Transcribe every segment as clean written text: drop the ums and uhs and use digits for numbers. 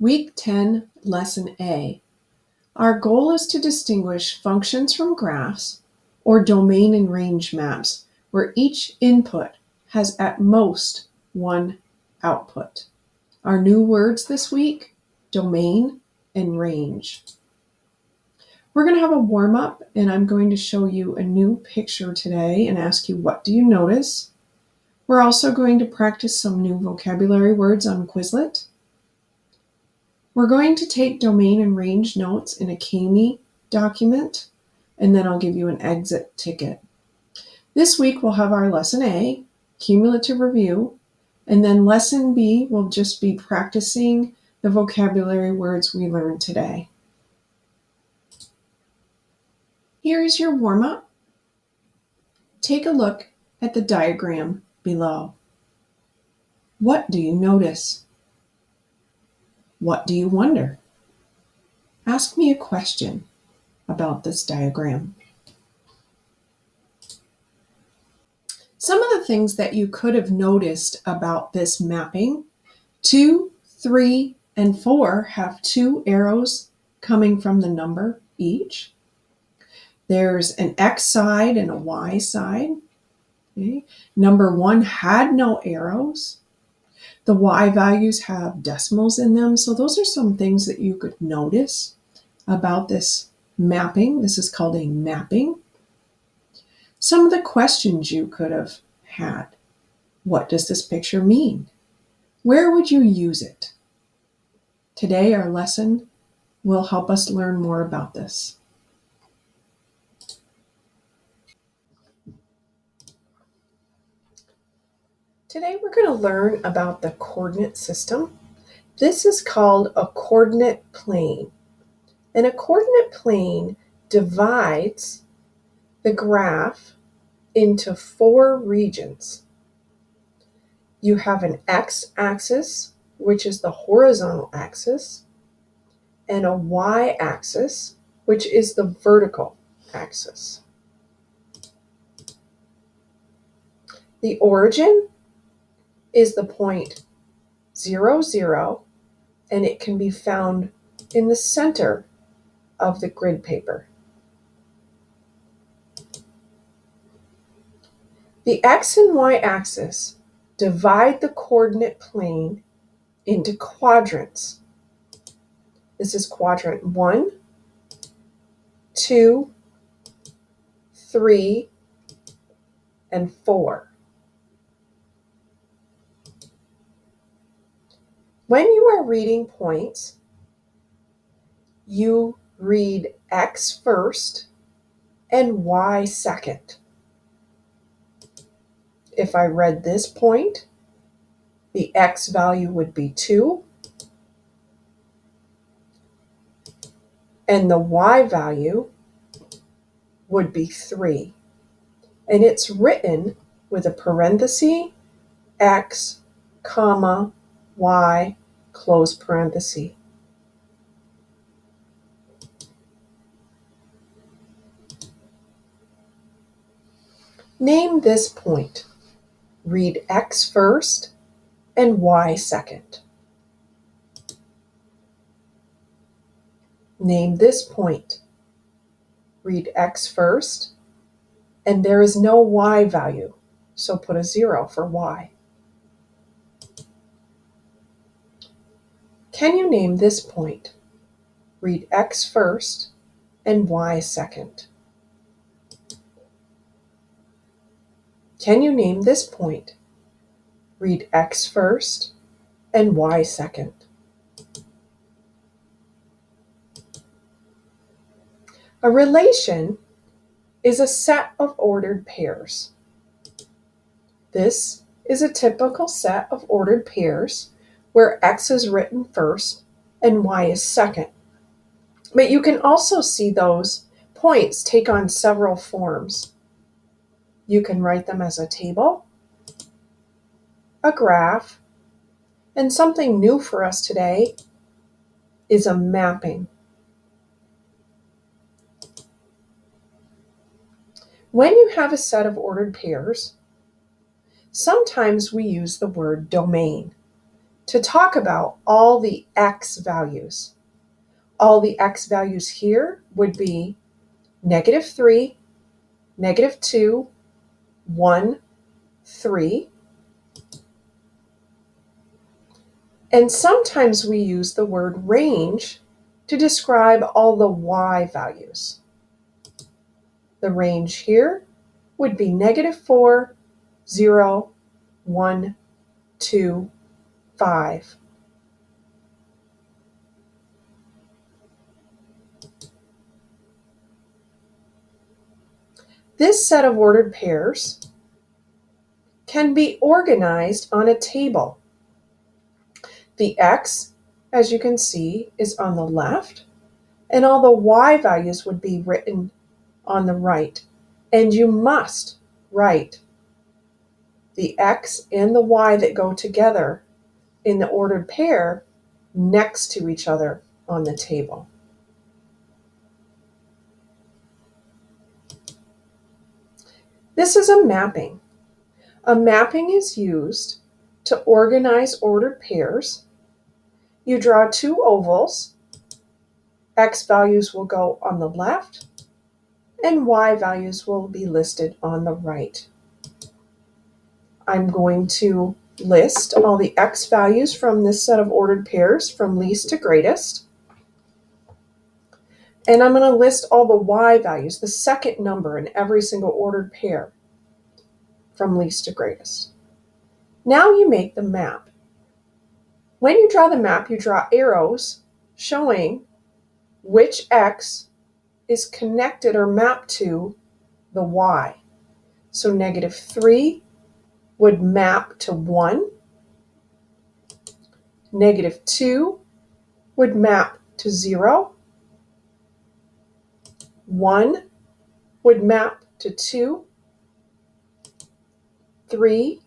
Week 10, Lesson A. Our goal is to distinguish functions from graphs or domain and range maps where each input has at most one output. Our new words this week, domain and range. We're going to have a warm-up, and I'm going to show you a new picture today and ask you, what do you notice? We're also going to practice some new vocabulary words on Quizlet. We're going to take domain and range notes in a KME document, and then I'll give you an exit ticket. This week we'll have our Lesson A, cumulative review, and then Lesson B will just be practicing the vocabulary words we learned today. Here is your warm-up. Take a look at the diagram below. What do you notice? What do you wonder? Ask me a question about this diagram. Some of the things that you could have noticed about this mapping, 2, 3, and 4 have 2 arrows coming from the number each. There's an X side and a Y side. Okay. Number 1 had no arrows. The Y values have decimals in them, so those are some things that you could notice about this mapping. This is called a mapping. Some of the questions you could have had. What does this picture mean? Where would you use it? Today, our lesson will help us learn more about this. Today, we're going to learn about the coordinate system. This is called a coordinate plane. And a coordinate plane divides the graph into 4 regions. You have an x-axis, which is the horizontal axis, and a y-axis, which is the vertical axis. The origin is the point 0, 0, and it can be found in the center of the grid paper. The x and y axis divide the coordinate plane into quadrants. This is quadrant 1, 2, 3, and 4. When you are reading points, you read x first and y second. If I read this point, the x value would be 2, and the y value would be 3. And it's written with a parenthesis, x, comma, y, close parenthesis. Name this point. Read x first and y second. Name this point. Read x first, and there is no y value, so put a 0 for y. Can you name this point? Read x first and y second. Can you name this point? Read x first and y second. A relation is a set of ordered pairs. This is a typical set of ordered pairs where x is written first and y is second. But you can also see those points take on several forms. You can write them as a table, a graph, and something new for us today is a mapping. When you have a set of ordered pairs, sometimes we use the word domain. to talk about all the x values. All the x values here would be -3, -2, 1, 3. And sometimes we use the word range to describe all the y values. The range here would be -4, 0, 1, 2, 5. This set of ordered pairs can be organized on a table. The x, as you can see, is on the left, and all the y values would be written on the right. And you must write the x and the y that go together in the ordered pair next to each other on the table. This is a mapping. A mapping is used to organize ordered pairs. You draw two ovals. X values will go on the left, and y values will be listed on the right. I'm going to list all the x values from this set of ordered pairs from least to greatest. And I'm going to list all the y values, the second number in every single ordered pair, from least to greatest. Now you make the map. When you draw the map, you draw arrows showing which x is connected or mapped to the y. So -3 would map to 1. -2 would map to 0. 1 would map to 2. 3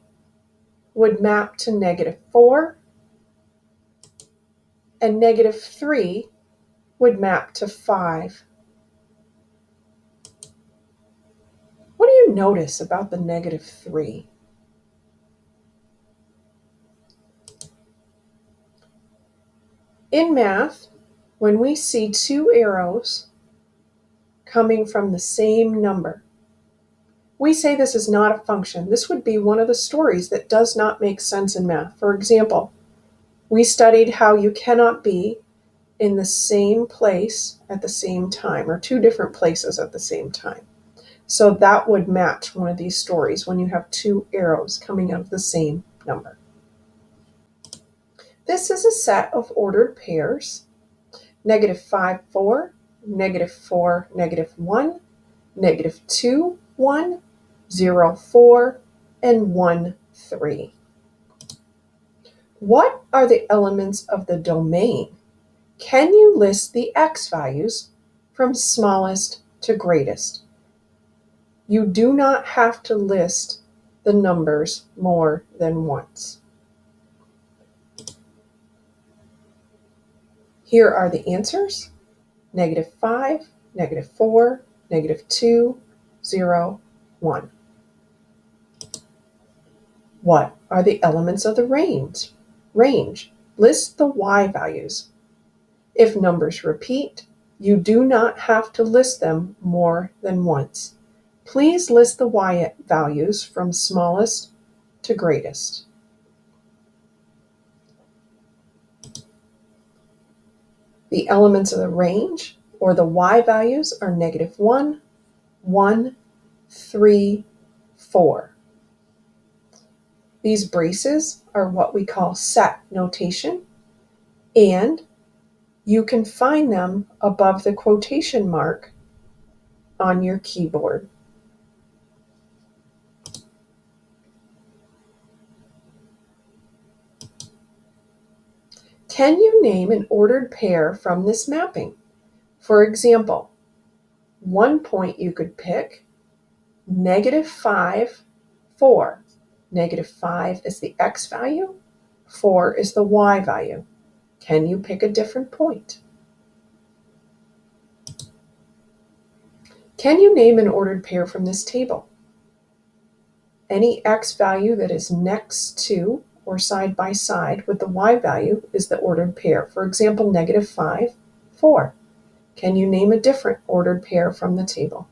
would map to -4. And -3 would map to 5. What do you notice about the -3? In math, when we see two arrows coming from the same number, we say this is not a function. This would be one of the stories that does not make sense in math. For example, we studied how you cannot be in the same place at the same time, or two different places at the same time. So that would match one of these stories when you have two arrows coming out of the same number. This is a set of ordered pairs: -5, 4, -4, -1, -2, 1, 0, 4, and 1, 3. What are the elements of the domain? Can you list the x values from smallest to greatest? You do not have to list the numbers more than once. Here are the answers: -5, -4, -2, 0, 1. What are the elements of the range? List the y values. If numbers repeat, you do not have to list them more than once. Please list the y values from smallest to greatest. The elements of the range, or the y values, are -1, 1, 3, 4. These braces are what we call set notation, and you can find them above the quotation mark on your keyboard. Can you name an ordered pair from this mapping? For example, 1 point you could pick -5, 4. -5 is the x value, 4 is the y value. Can you pick a different point? Can you name an ordered pair from this table? Any x value that is next to or side by side with the y value is the ordered pair. For example, -5, 4. Can you name a different ordered pair from the table?